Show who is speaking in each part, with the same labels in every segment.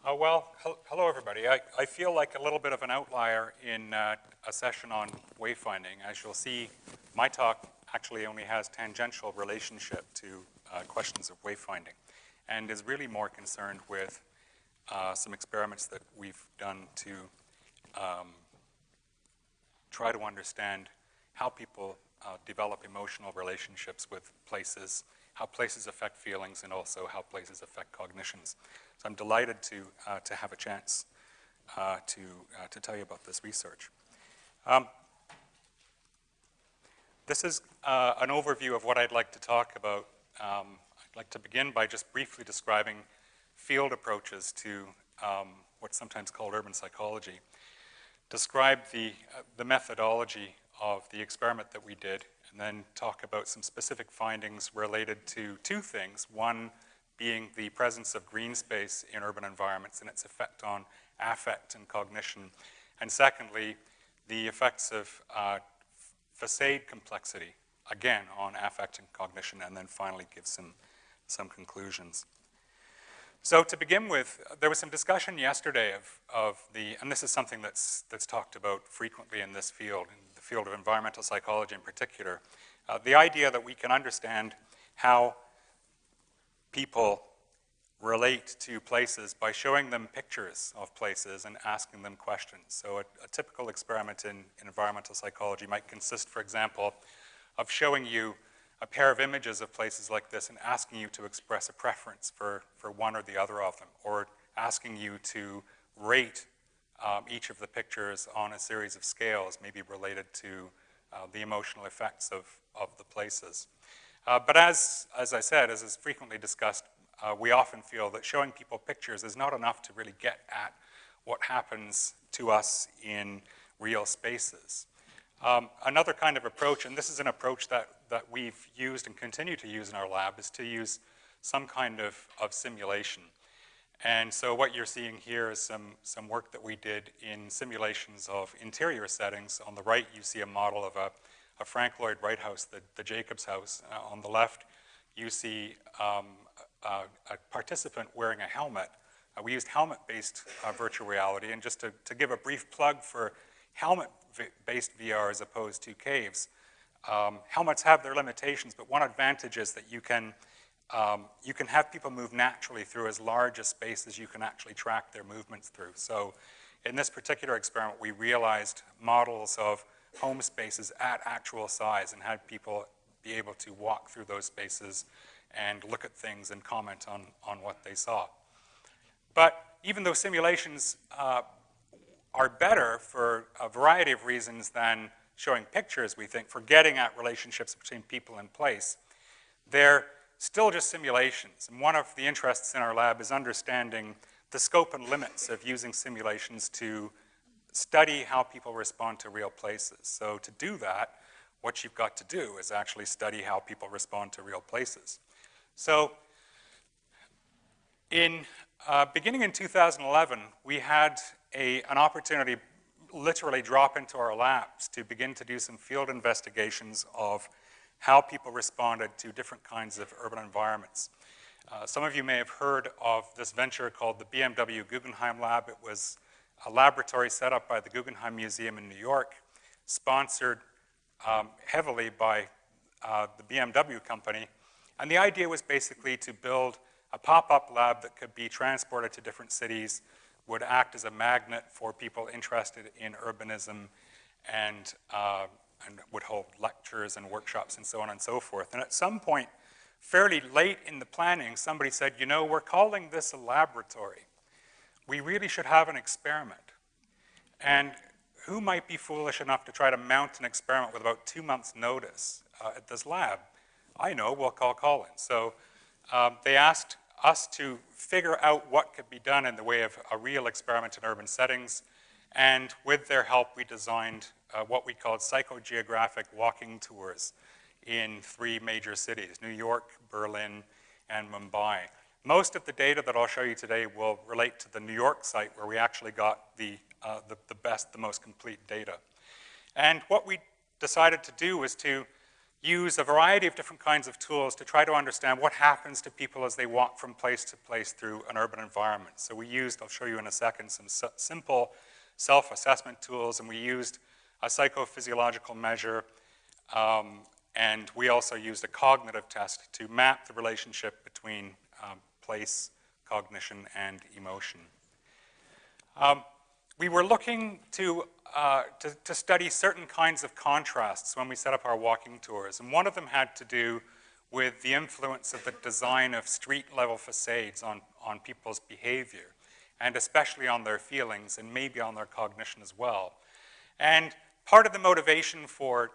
Speaker 1: Hello everybody. I feel like a little bit of an outlier in a session on wayfinding. As you'll see, my talk actually only has tangential relationship to questions of wayfinding and is really more concerned with some experiments that we've done to try to understand how people develop emotional relationships with places, how places affect feelings, and also how places affect cognitions. So I'm delighted to have a chance to tell you about this research. This is an overview of what I'd like to talk about. I'd like to begin by just briefly describing field approaches to what's sometimes called urban psychology, describe the methodology of the experiment that we did, and then talk about some specific findings related to two things. One being the presence of green space in urban environments and its effect on affect and cognition. And secondly, the effects of facade complexity, again, on affect and cognition, and then finally give some conclusions. So to begin with, there was some discussion yesterday of the, and this is something that's talked about frequently in this field, in the field of environmental psychology in particular, the idea that we can understand how people relate to places by showing them pictures of places and asking them questions. So a typical experiment in environmental psychology might consist, for example, of showing you a pair of images of places like this and asking you to express a preference for one or the other of them, or asking you to rate each of the pictures on a series of scales, maybe related to the emotional effects of the places. But as I said, as is frequently discussed, we often feel that showing people pictures is not enough to really get at what happens to us in real spaces. Another kind of approach, and this is an approach that we've used and continue to use in our lab, is to use some kind of simulation. And so what you're seeing here is some work that we did in simulations of interior settings. On the right, you see a model of a Frank Lloyd Wright house, the Jacobs house. On the left, you see a participant wearing a helmet. We used helmet-based virtual reality, and just to give a brief plug for helmet-based VR as opposed to caves, helmets have their limitations, but one advantage is that you can have people move naturally through as large a space as you can actually track their movements through. So in this particular experiment, we realized models of home spaces at actual size and had people be able to walk through those spaces and look at things and comment on what they saw. But even though simulations are better for a variety of reasons than showing pictures, we think, for getting at relationships between people and place, they're still just simulations. And one of the interests in our lab is understanding the scope and limits of using simulations to study how people respond to real places. So to do that, what you've got to do is actually study how people respond to real places. So beginning in 2011, we had an opportunity literally drop into our labs to begin to do some field investigations of how people responded to different kinds of urban environments. Some of you may have heard of this venture called the BMW Guggenheim Lab. It was a laboratory set up by the Guggenheim Museum in New York, sponsored heavily by the BMW company. And the idea was basically to build a pop-up lab that could be transported to different cities, would act as a magnet for people interested in urbanism, and would hold lectures and workshops and so on and so forth. And at some point, fairly late in the planning, somebody said, you know, we're calling this a laboratory. We really should have an experiment. And who might be foolish enough to try to mount an experiment with about 2 months' notice at this lab? I know, we'll call Colin. So they asked us to figure out what could be done in the way of a real experiment in urban settings. And with their help, we designed what we called psychogeographic walking tours in 3 major cities, New York, Berlin, and Mumbai. Most of the data that I'll show you today will relate to the New York site where we actually got the best, the most complete data. And what we decided to do was to use a variety of different kinds of tools to try to understand what happens to people as they walk from place to place through an urban environment. So we used, I'll show you in a second, some simple self-assessment tools, and we used a psychophysiological measure, and we also used a cognitive test to map the relationship between place, cognition, and emotion. We were looking to study certain kinds of contrasts when we set up our walking tours, and one of them had to do with the influence of the design of street-level facades on people's behavior, and especially on their feelings, and maybe on their cognition as well. And part of the motivation for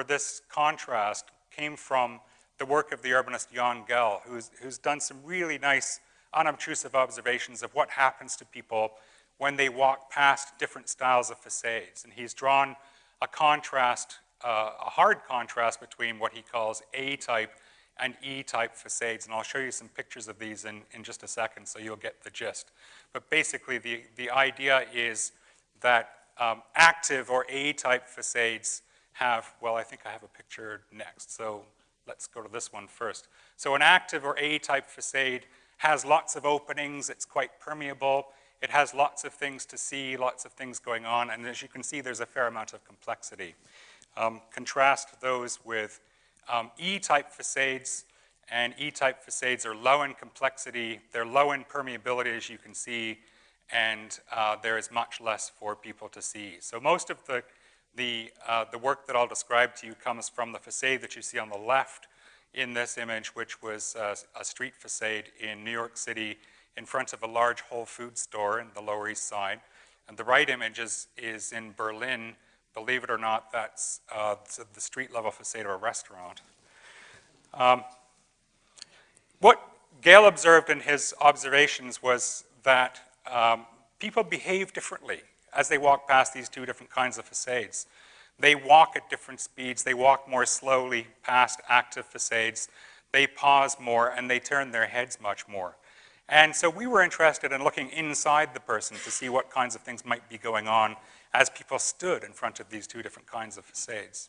Speaker 1: this contrast came from the work of the urbanist Jan Gehl, who's done some really nice, unobtrusive observations of what happens to people when they walk past different styles of facades. And he's drawn a contrast, a hard contrast between what he calls A-type and E-type facades. And I'll show you some pictures of these in just a second so you'll get the gist. But basically the idea is that active or A-type facades have, well, I think I have a picture next. So let's go to this one first. So an active or A-type facade has lots of openings. It's quite permeable. It has lots of things to see, lots of things going on, and as you can see, there's a fair amount of complexity. Contrast those with E-type facades, and E-type facades are low in complexity, they're low in permeability, as you can see, and there is much less for people to see. So most of the work that I'll describe to you comes from the facade that you see on the left in this image, which was a street facade in New York City in front of a large Whole Foods store in the Lower East Side. And the right image is in Berlin. Believe it or not, that's the street-level facade of a restaurant. What Gehl observed in his observations was that people behave differently as they walk past these two different kinds of facades. They walk at different speeds. They walk more slowly past active facades. They pause more, and they turn their heads much more. And so we were interested in looking inside the person to see what kinds of things might be going on as people stood in front of these two different kinds of facades.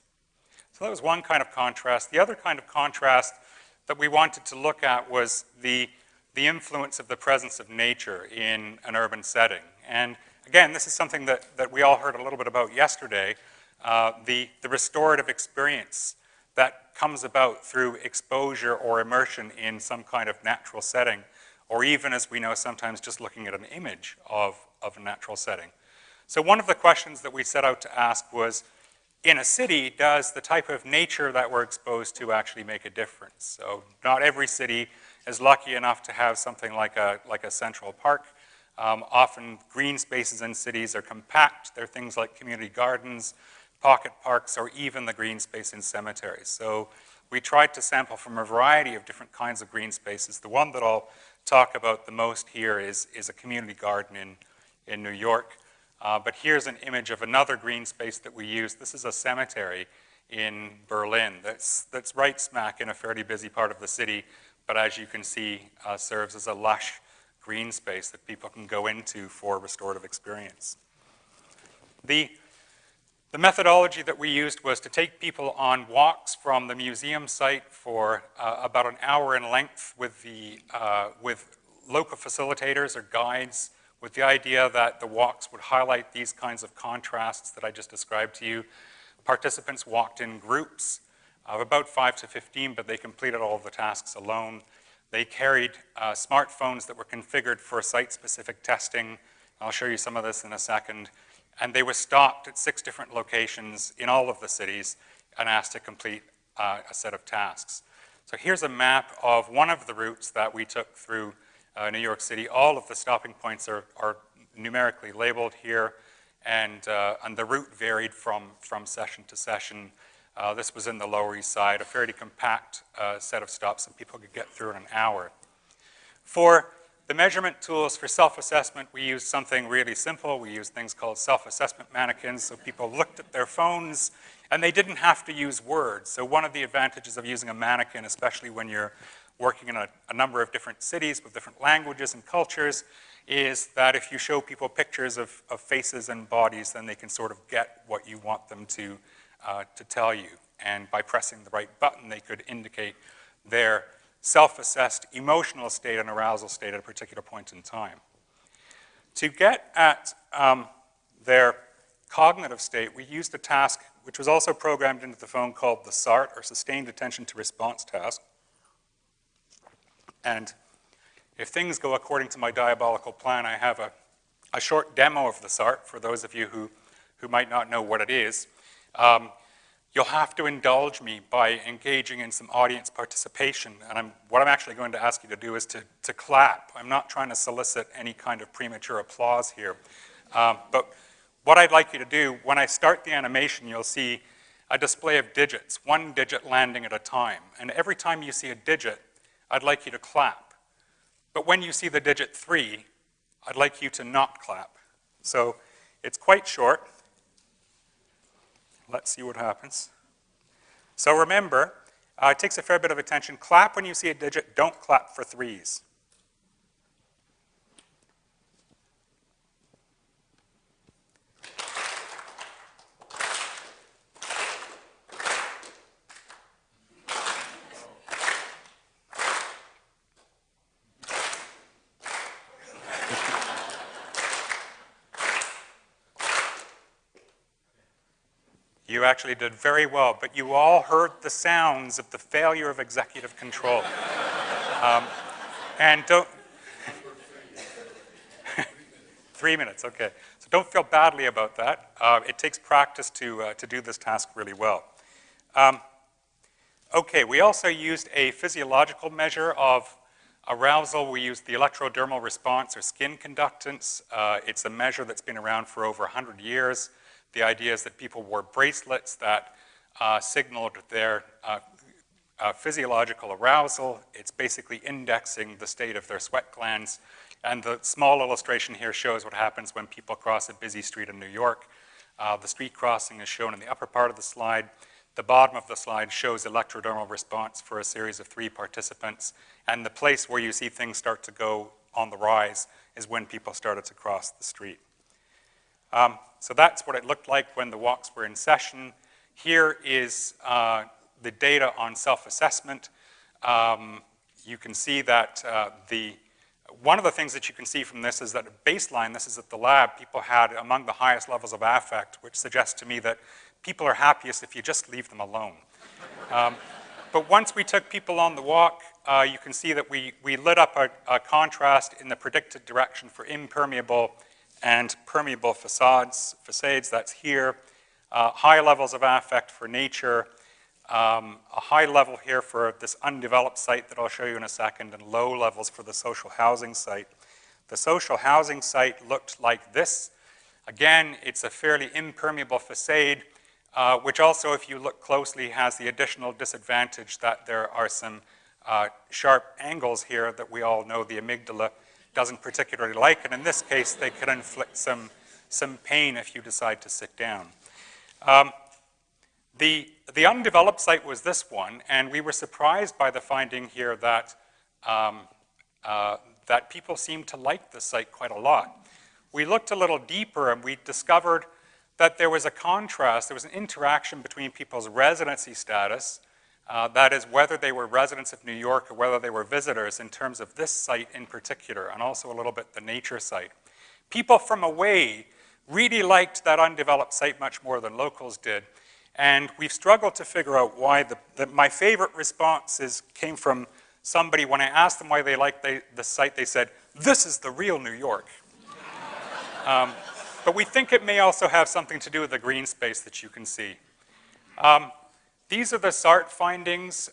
Speaker 1: So that was one kind of contrast. The other kind of contrast that we wanted to look at was the influence of the presence of nature in an urban setting. And again, this is something that we all heard a little bit about yesterday, the restorative experience that comes about through exposure or immersion in some kind of natural setting, or even, as we know, sometimes just looking at an image of a natural setting. So one of the questions that we set out to ask was, in a city, does the type of nature that we're exposed to actually make a difference? So not every city is lucky enough to have something like a central park. Often green spaces in cities are compact. They're things like community gardens, pocket parks, or even the green space in cemeteries. So we tried to sample from a variety of different kinds of green spaces. The one that I'll talk about the most here is a community garden in New York. But here's an image of another green space that we used. This is a cemetery in Berlin that's right smack in a fairly busy part of the city, but as you can see, serves as a lush green space that people can go into for restorative experience. The methodology that we used was to take people on walks from the museum site for about an hour in length with local facilitators or guides, with the idea that the walks would highlight these kinds of contrasts that I just described to you. Participants walked in groups of about 5 to 15, but they completed all of the tasks alone. They carried smartphones that were configured for site-specific testing. I'll show you some of this in a second. And they were stopped at 6 different locations in all of the cities and asked to complete a set of tasks. So here's a map of one of the routes that we took through New York City. All of the stopping points are numerically labeled here, and the route varied from session to session. This was in the Lower East Side, a fairly compact set of stops that people could get through in an hour. For the measurement tools for self-assessment, we used something really simple. We used things called self-assessment mannequins, so people looked at their phones, and they didn't have to use words. So one of the advantages of using a mannequin, especially when you're working in a number of different cities with different languages and cultures, is that if you show people pictures of faces and bodies, then they can sort of get what you want them to tell you. and by pressing the right button, they could indicate their self-assessed emotional state and arousal state at a particular point in time. To get at their cognitive state, we used a task which was also programmed into the phone called the SART, or Sustained Attention to Response task. And if things go according to my diabolical plan, I have a short demo of the SART for those of you who might not know what it is. You'll have to indulge me by engaging in some audience participation. And what I'm actually going to ask you to do is to clap. I'm not trying to solicit any kind of premature applause here. But what I'd like you to do, when I start the animation, you'll see a display of digits, one digit landing at a time. And every time you see a digit, I'd like you to clap. But when you see the digit 3, I'd like you to not clap. So it's quite short. Let's see what happens. So remember, it takes a fair bit of attention. Clap when you see a digit, don't clap for 3s. You actually did very well, but you all heard the sounds of the failure of executive control. And don't... 3 minutes, okay. So don't feel badly about that. It takes practice to do this task really well. Okay, we also used a physiological measure of arousal. We used the electrodermal response, or skin conductance. It's a measure that's been around for over 100 years. The idea is that people wore bracelets that signaled their physiological arousal. It's basically indexing the state of their sweat glands. And the small illustration here shows what happens when people cross a busy street in New York. The street crossing is shown in the upper part of the slide. The bottom of the slide shows electrodermal response for a series of 3 participants. And the place where you see things start to go on the rise is when people started to cross the street. So that's what it looked like when the walks were in session. Here is the data on self-assessment. You can see that one of the things that you can see from this is that at baseline, this is at the lab, people had among the highest levels of affect, which suggests to me that people are happiest if you just leave them alone. But once we took people on the walk, you can see that we lit up a contrast in the predicted direction for impermeable and permeable facades, that's here. High levels of affect for nature, a high level here for this undeveloped site that I'll show you in a second, and low levels for the social housing site. The social housing site looked like this. Again, it's a fairly impermeable facade, which also, if you look closely, has the additional disadvantage that there are some sharp angles here that we all know the amygdala doesn't particularly like, and in this case, they can inflict some pain if you decide to sit down. The undeveloped site was this one, and we were surprised by the finding here that, that people seemed to like the site quite a lot. We looked a little deeper, and we discovered that there was a contrast, there was an interaction between people's residency status, that is, whether they were residents of New York or whether they were visitors, in terms of this site in particular, and also a little bit the nature site. People from away really liked that undeveloped site much more than locals did, and we've struggled to figure out why. My favorite responses came from somebody, when I asked them why they liked the site, they said, "This is the real New York." But we think it may also have something to do with the green space that you can see. These are the SART findings.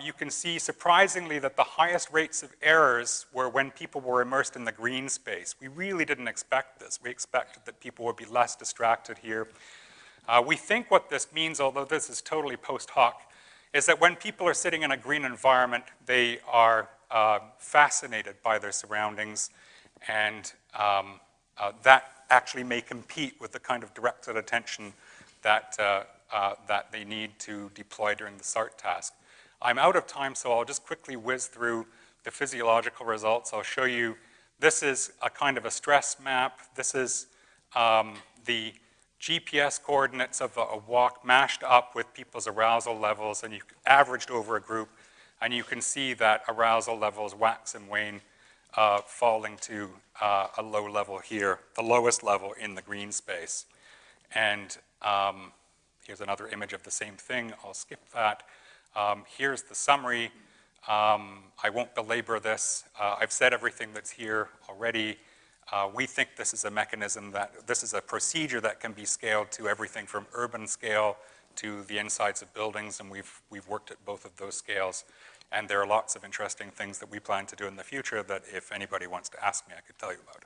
Speaker 1: You can see, surprisingly, that the highest rates of errors were when people were immersed in the green space. We really didn't expect this. We expected that people would be less distracted here. We think what this means, although this is totally post hoc, is that when people are sitting in a green environment, they are fascinated by their surroundings, and that actually may compete with the kind of directed attention that that they need to deploy during the SART task. I'm out of time, so I'll just quickly whiz through the physiological results. I'll show you, this is a kind of a stress map. This is the GPS coordinates of a walk mashed up with people's arousal levels, and you averaged over a group, and you can see that arousal levels wax and wane, falling to a low level here, the lowest level in the green space. And here's another image of the same thing. I'll skip that. Here's the summary. I won't belabor this. I've said everything that's here already. We think this is a mechanism this is a procedure that can be scaled to everything from urban scale to the insides of buildings, and we've worked at both of those scales. And there are lots of interesting things that we plan to do in the future that if anybody wants to ask me, I could tell you about.